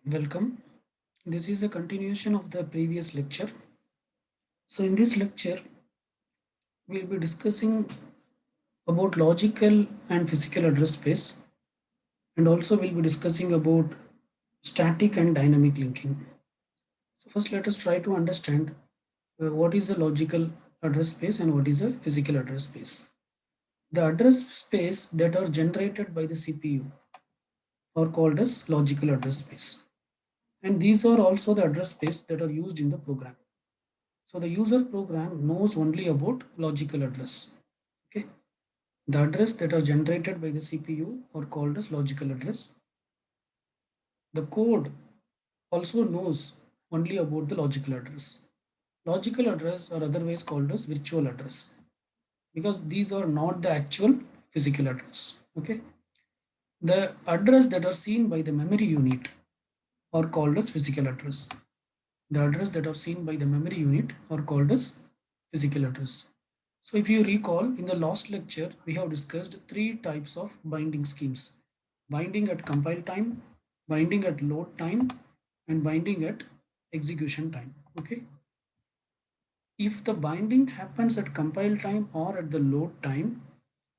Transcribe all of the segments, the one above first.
Welcome. This is a continuation of the previous lecture. So in this lecture, we'll be discussing about logical and physical address space, and also we'll be discussing about static and dynamic linking. So first let us try to understand what is a logical address space and what is a physical address space. The address space that are generated by the CPU are called as logical address space. And these are also the address space that are used in the program. So the user program knows only about logical address. Okay. The address that are generated by the CPU are called as logical address. The code also knows only about the logical address. Logical address are otherwise called as virtual address because these are not the actual physical address. Okay. The address that are seen by the memory unit are called as physical address. The address that are seen by the memory unit are called as physical address. So if you recall, in the last lecture, we have discussed three types of binding schemes: binding at compile time, binding at load time, and binding at execution time. Okay. If the binding happens at compile time or at the load time,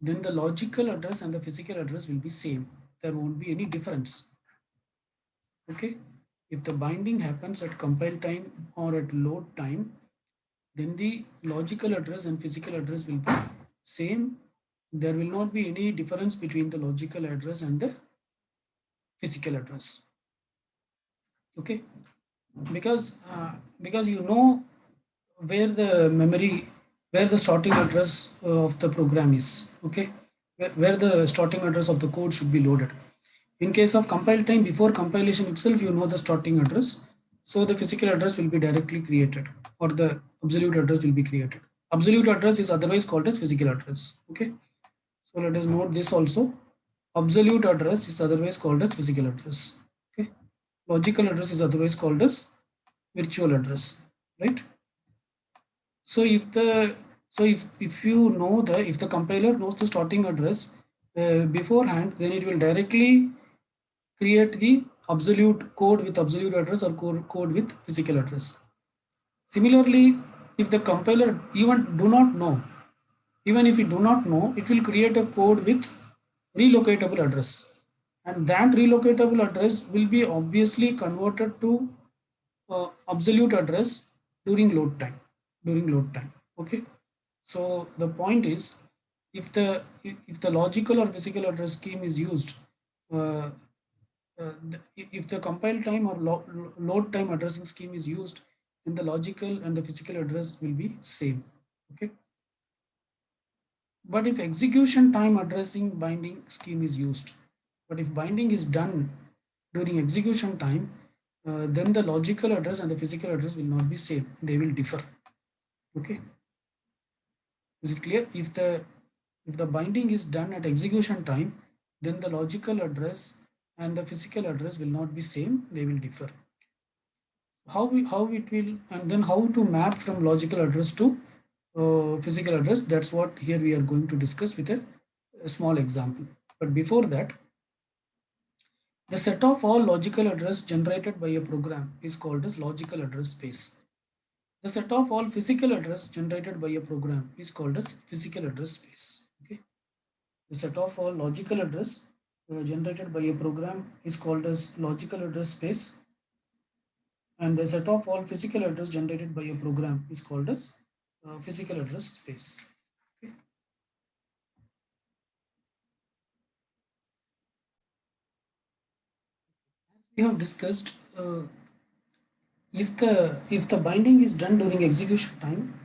then the logical address and the physical address will be same. There won't be any difference. Okay. If the binding happens at compile time or at load time, then the logical address and physical address will be same. There will not be any difference between the logical address and the physical address. Okay, because you know where the memory, where the starting address of the program is. Okay, where the starting address of the code should be loaded. In case of compile time, before compilation itself, you know the starting address. So the physical address will be directly created, or the absolute address will be created. Absolute address is otherwise called as physical address. Okay. So let us note this also. Absolute address is otherwise called as physical address. Okay. Logical address is otherwise called as virtual address. Right. So if you know the, if the compiler knows the starting address beforehand, then it will directly create the absolute code with absolute address or code with physical address. Similarly, if the compiler even do not know, even if you do not know, it will create a code with relocatable address, and that relocatable address will be obviously converted to absolute address during load time. During load time. Okay. So the point is, if the logical or physical address scheme is used, uh, if the compile time or load time addressing scheme is used, then the logical and the physical address will be same. Okay. But if execution time addressing binding scheme is used, but if binding is done during execution time, then the logical address and the physical address will not be same. They will differ. Okay. Is it clear? If the binding is done at execution time, then the logical address and the physical address will not be same. They will differ. How it will, and then how to map from logical address to physical address, that's what here we are going to discuss with a small example. But before that, the set of all logical address generated by a program is called as logical address space. The set of all physical address generated by a program is called as physical address space. Okay. The set of all logical address generated by a program is called as logical address space, and the set of all physical address generated by a program is called as physical address space. Okay. We have discussed, if the binding is done during execution time,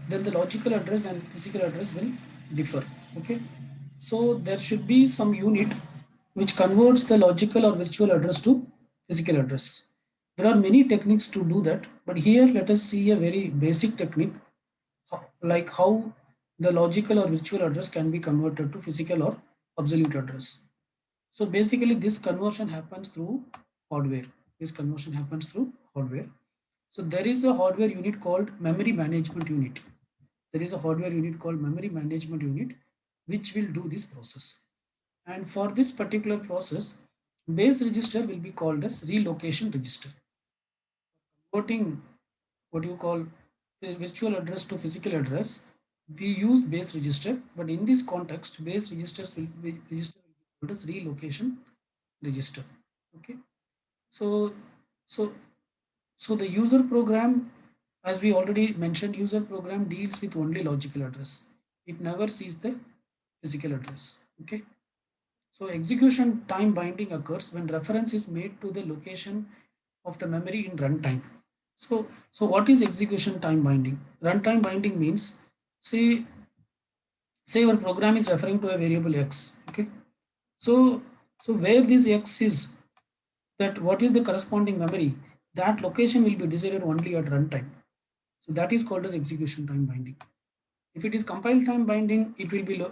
then the logical address and physical address will differ. Okay. So there should be some unit which converts the logical or virtual address to physical address. There are many techniques to do that, but here let us see a very basic technique, like how the logical or virtual address can be converted to physical or absolute address. So basically this conversion happens through hardware. This conversion happens through hardware. So there is a hardware unit called memory management unit. There is a hardware unit called memory management unit which will do this process. And for this particular process, Base register will be called as relocation register. Converting what you call a virtual address to physical address, we use base register, but in this context, base registers will be called as relocation register. Okay, so so so the user program, as we already mentioned, user program deals with only logical address. It never sees the physical address. Okay, so execution time binding occurs when reference is made to the location of the memory in runtime. So what is execution time binding? Runtime binding means, say, say our program is referring to a variable x. Okay, so where this x is, that what is the corresponding memory, that location will be decided only at runtime. So that is called as execution time binding. If it is compile time binding, it will be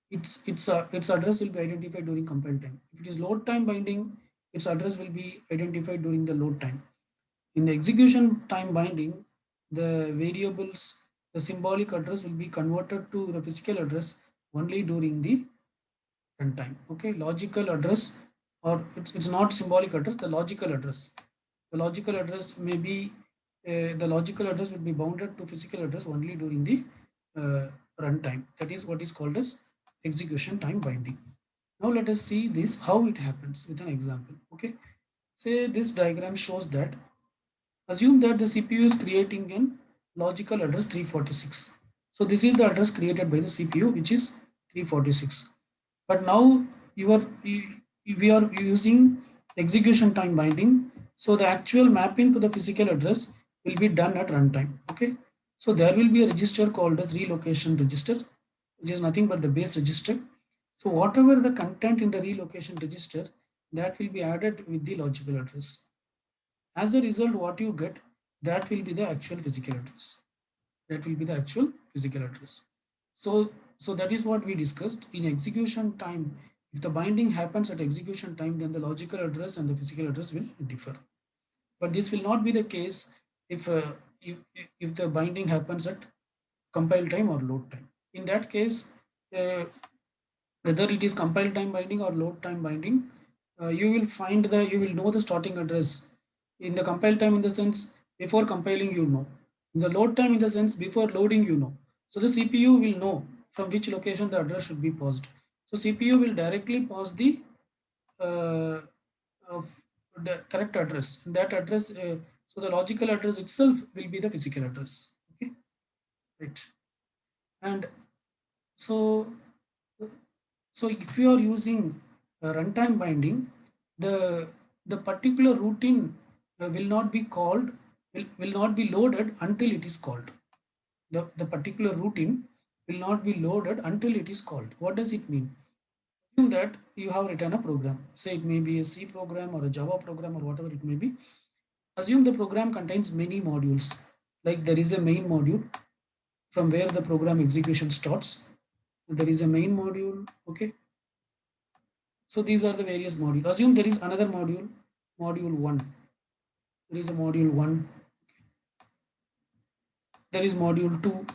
its address will be identified during compile time. If it is load time binding, its address will be identified during the load time. In the execution time binding, the variables, the symbolic address will be converted to the physical address only during the runtime. Okay, logical address, or it's not symbolic address, the logical address. The logical address may be the logical address will be bounded to physical address only during the runtime. That is what is called as execution time binding. Now let us see this how it happens with an example. Okay, say this diagram shows that, assume that the CPU is creating an logical address 346. So this is the address created by the CPU, which is 346. But now we are using execution time binding. So the actual mapping to the physical address will be done at runtime. Okay. So there will be a register called as relocation register, which is nothing but the base register. So whatever the content in the relocation register, that will be added with the logical address. As a result, what you get, that will be the actual physical address. That will be the actual physical address. So that is what we discussed. In execution time, if the binding happens at execution time, then the logical address and the physical address will differ. But this will not be the case if if the binding happens at compile time or load time. In that case, uh, whether it is compile time binding or load time binding, you will know the starting address in the compile time, in the sense before compiling you know, in the load time in the sense before loading you know. So the CPU will know from which location the address should be paused. So CPU will directly pause uh, of the correct address, that address. So the logical address itself will be the physical address. Okay, right. And so So if you are using runtime binding, the particular routine will not be called, will not be loaded until it is called. The particular routine will not be loaded until it is called. What does it mean? Assume that you have written a program. Say it may be a C program or a Java program or whatever it may be. Assume the program contains many modules. Like there is a main module from where the program execution starts. There is a main module. Okay, so these are the various modules. Assume there is another module, module 1. There is a module 1. There is module 2.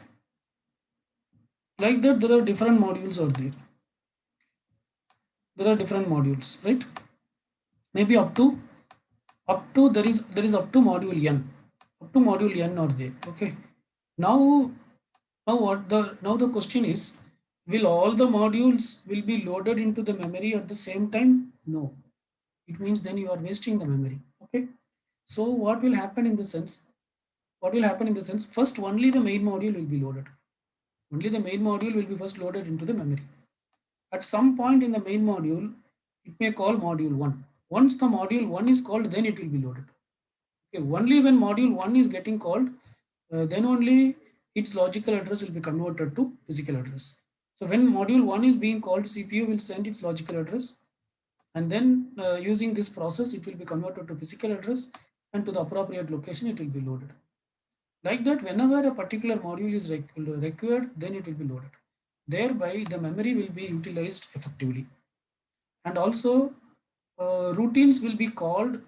Like that, there are different modules out there. There are different modules, right? Maybe up to there is up to module n. Up to module n are there. Okay. Now now the question is, will all the modules will be loaded into the memory at the same time? No. It means then you are wasting the memory. Okay. So what will happen in the sense? What will happen in the sense, first only the main module will be loaded. Only the main module will be first loaded into the memory. At some point in the main module, it may call module 1. Once the module 1 is called, then it will be loaded. Okay, only when module 1 is getting called, then only its logical address will be converted to physical address. So when module 1 is being called, CPU will send its logical address, and then using this process, it will be converted to physical address, and to the appropriate location it will be loaded. Like that, whenever a particular module is required, then it will be loaded. Thereby, the memory will be utilized effectively. And also, routines will be called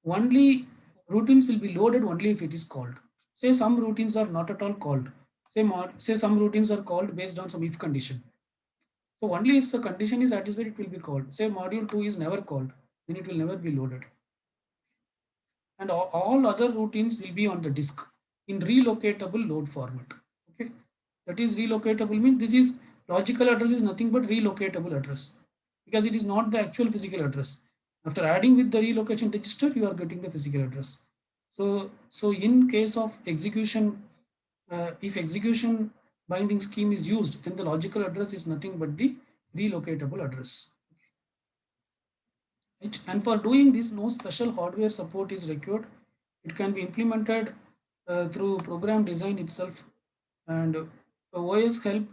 only, routines will be loaded only if it is called. Say some routines are not at all called. Say some routines are called based on some if condition. So only if the condition is satisfied, it will be called. Say module 2 is never called. then it will never be loaded. And all other routines will be on the disk in relocatable load format. Okay, that is relocatable means this is logical address is nothing but relocatable address because it is not the actual physical address. After adding with the relocation register, you are getting the physical address. So in case of execution, if execution binding scheme is used, then the logical address is nothing but the relocatable address. Right? And for doing this, no special hardware support is required. It can be implemented through program design itself, and OS help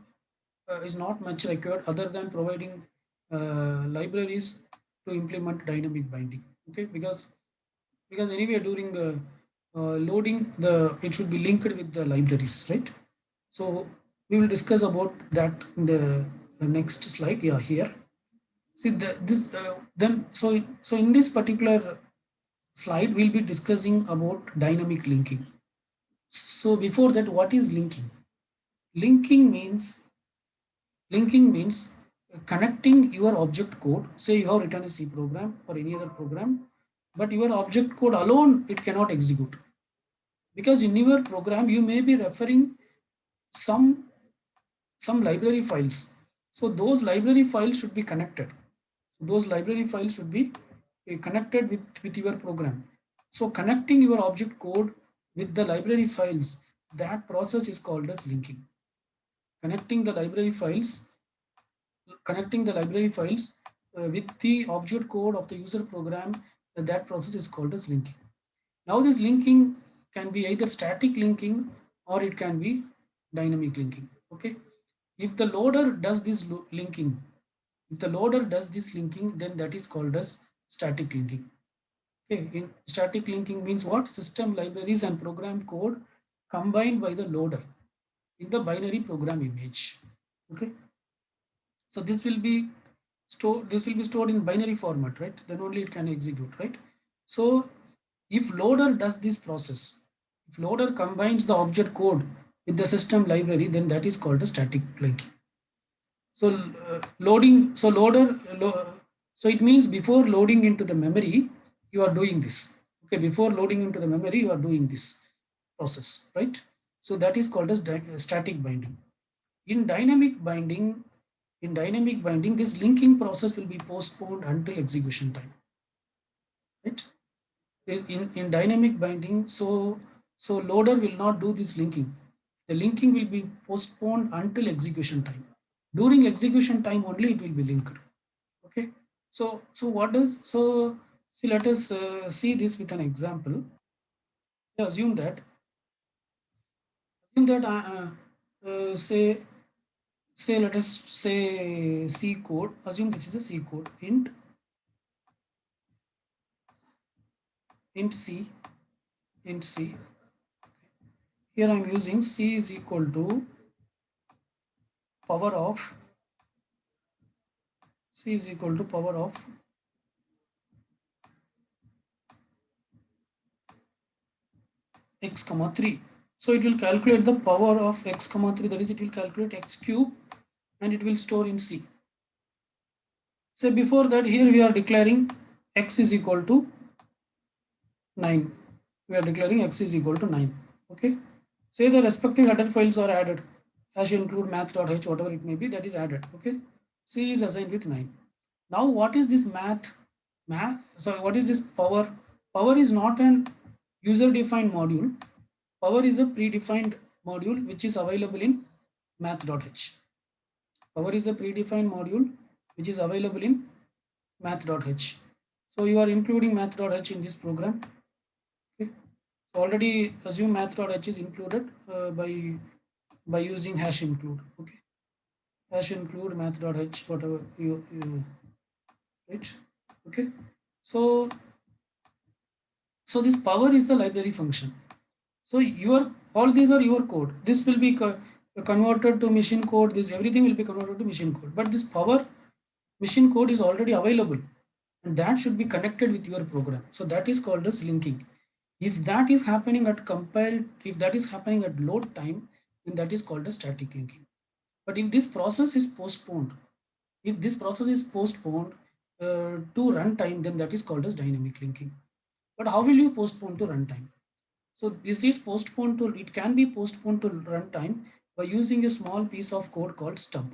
is not much required other than providing libraries to implement dynamic binding. Okay, because anyway during loading the it should be linked with the libraries, right? So we will discuss about that in the next slide. Yeah, here. See this then so in this particular slide we'll be discussing about dynamic linking. So before that, what is linking? Linking means connecting your object code. Say you have written a C program or any other program, but your object code alone it cannot execute because in your program you may be referring some some library files. So those library files should be connected. Those library files should be connected with your program. So connecting your object code with the library files, that process is called as linking. Connecting the library files, connecting the library files with the object code of the user program, that process is called as linking. Now this linking can be either static linking or it can be dynamic linking. Okay. If the loader does this linking, if the loader does this linking, then that is called as static linking. Okay, in static linking means what? System libraries and program code combined by the loader in the binary program image. Okay, so this will be stored. This will be stored in binary format, right? Then only it can execute, right? So if loader does this process, if loader combines the object code with the system library, then that is called a static linking. So loading, so loader, so it means before loading into the memory, you are doing this. Okay, before loading into the memory, you are doing this process, right? So that is called as static binding. In dynamic binding, this linking process will be postponed until execution time, right? In dynamic binding, so loader will not do this linking. The linking will be postponed until execution time. During execution time only it will be linked. Okay, so what does so see? Let us see this with an example. Assume that say let us say C code. Assume this is a C code int C int C. Here I am using C is equal to power of C is equal to power of x comma 3. So it will calculate the power of x comma 3, that is it will calculate x cube and it will store in C. So before that, here we are declaring x is equal to 9. We are declaring x is equal to 9. Okay. Say the respective header files are added. Hash include math.h, whatever it may be, that is added. Okay. C is assigned with 9. Now what is this math? So what is this power? Power is not an user defined module. Power is a predefined module which is available in math.h. Power is a predefined module which is available in math.h. So you are including math.h in this program. Okay. So already assume math.h is included by using hash include. Okay. Hash include math.h, whatever you right. Okay. So so this power is the library function. So your all these are your code. This will be converted to machine code. This everything will be converted to machine code. But this power machine code is already available, and that should be connected with your program. So that is called as linking. If that is happening at compile, if that is happening at load time, then that is called as static linking. But if this process is postponed, to runtime, then that is called as dynamic linking. But how will you postpone to runtime? So this is postponed to, it can be postponed to runtime by using a small piece of code called stub.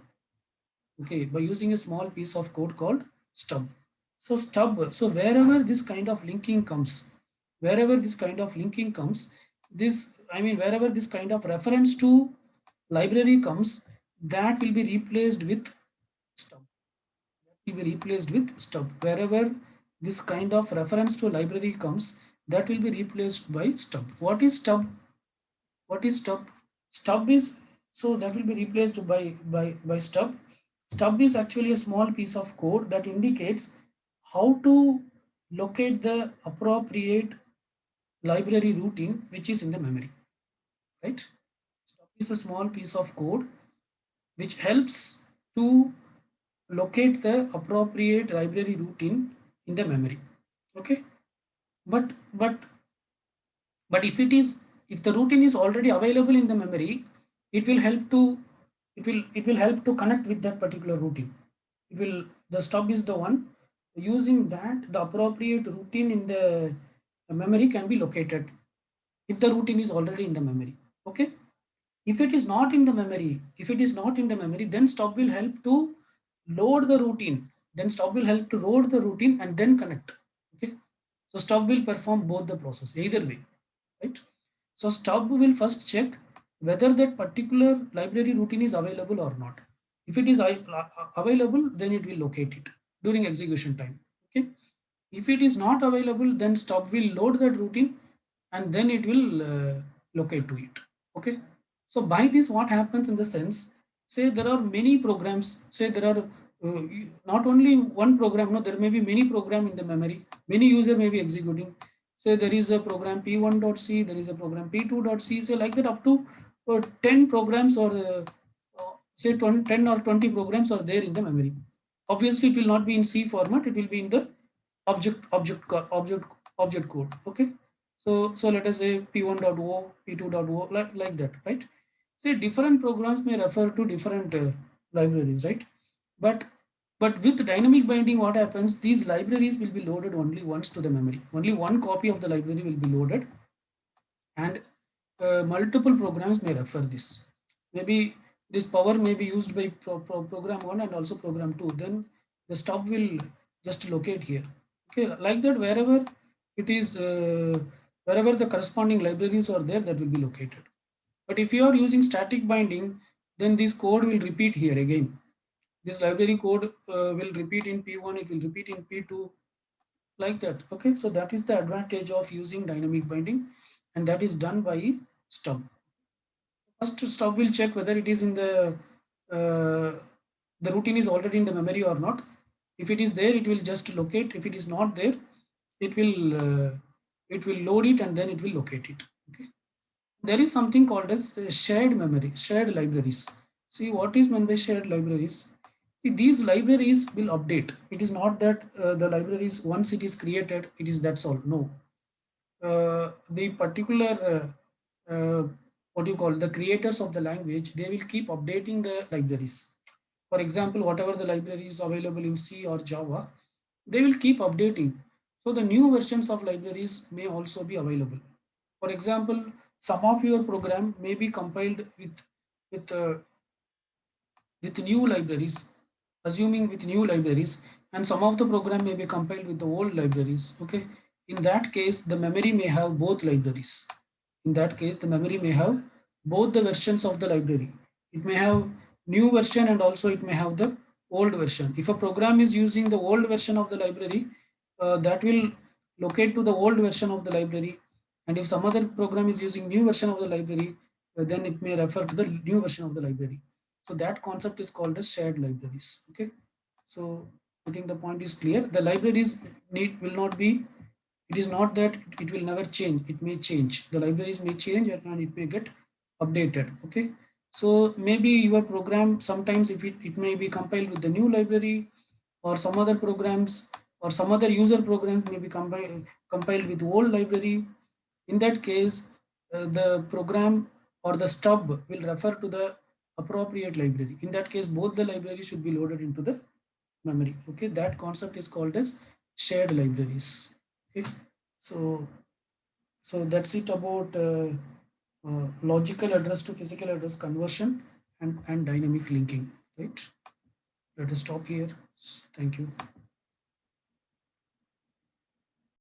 Okay, by using a small piece of code called stub. So stub, so wherever this kind of linking comes, wherever this kind of linking comes, this, I mean, wherever this kind of reference to library comes, that will be replaced with stub. That will be replaced with stub. Wherever this kind of reference to library comes, that will be replaced by stub. What is stub? What is stub? Stub is, so that will be replaced by stub. Stub is actually a small piece of code that indicates how to locate the appropriate library routine which is in the memory, right? Stub is a small piece of code which helps to locate the appropriate library routine in the memory. Okay, but but but if the routine is already available in the memory, it will help to, it will help to connect with that particular routine. It will, the stub is the one using that the appropriate routine in the memory can be located if the routine is already in the memory. Okay, if it is not in the memory, if it is not in the memory, then stub will help to load the routine, then stub will help to load the routine and then connect. Okay, so stub will perform both the process either way, right? So stub will first check whether that particular library routine is available or not. If it is available, then it will locate it during execution time. Okay, if it is not available, then stub will load that routine and then it will locate to it. Okay, so by this what happens in the sense, say there are many programs, say there are not only one program, no, there may be many program in the memory, many user may be executing. So there is a program p1.c, there is a program p2.c, say like that up to 10 programs or say 20, 10 or 20 programs are there in the memory. Obviously it will not be in C format, it will be in the object code. Okay, so let us say p1.o, p2.o, like that, right? Say different programs may refer to different libraries, right? But but with dynamic binding, what happens, these libraries will be loaded only once to the memory, only one copy of the library will be loaded, and multiple programs may refer this. Maybe this power may be used by program 1 and also program 2, then the stub will just locate here. Okay, like that, wherever it is, wherever the corresponding libraries are there, that will be located. But if you are using static binding, then this code will repeat here again. This library code will repeat in P1, it will repeat in P2, like that. Okay, so that is the advantage of using dynamic binding, and that is done by stub. First, stub will check whether it is in uh, the routine is already in the memory or not. If it is there, it will just locate. If it is not there, it will load it and then it will locate it. Okay, there is something called as shared memory, shared libraries. See, what is meant by shared libraries? See, these libraries will update. It is not that the libraries, once it is created, it is that's all. No, the particular what you call the creators of the language, they will keep updating the libraries. For example, whatever the library is available in C or Java, they will keep updating. So the new versions of libraries may also be available. For example, some of your program may be compiled with with new libraries, assuming with new libraries, and some of the program may be compiled with the old libraries. Okay, in that case, the memory may have both libraries. In that case, the memory may have both the versions of the library. It may have new version and also it may have the old version. If a program is using the old version of the library, that will locate to the old version of the library. And if some other program is using new version of the library, then it may refer to the new version of the library. So that concept is called as shared libraries. Okay. So I think the point is clear. The libraries need will not be, it is not that it will never change, it may change, the libraries may change and it may get updated. Okay, so maybe your program sometimes, if it may be compiled with the new library, or some other programs or some other user programs may be compiled with old library. In that case, the program or the stub will refer to the appropriate library. In that case, both the libraries should be loaded into the memory. Okay, that concept is called as shared libraries. Okay, so that's it about logical address to physical address conversion and dynamic linking. Right. Let us stop here. Thank you.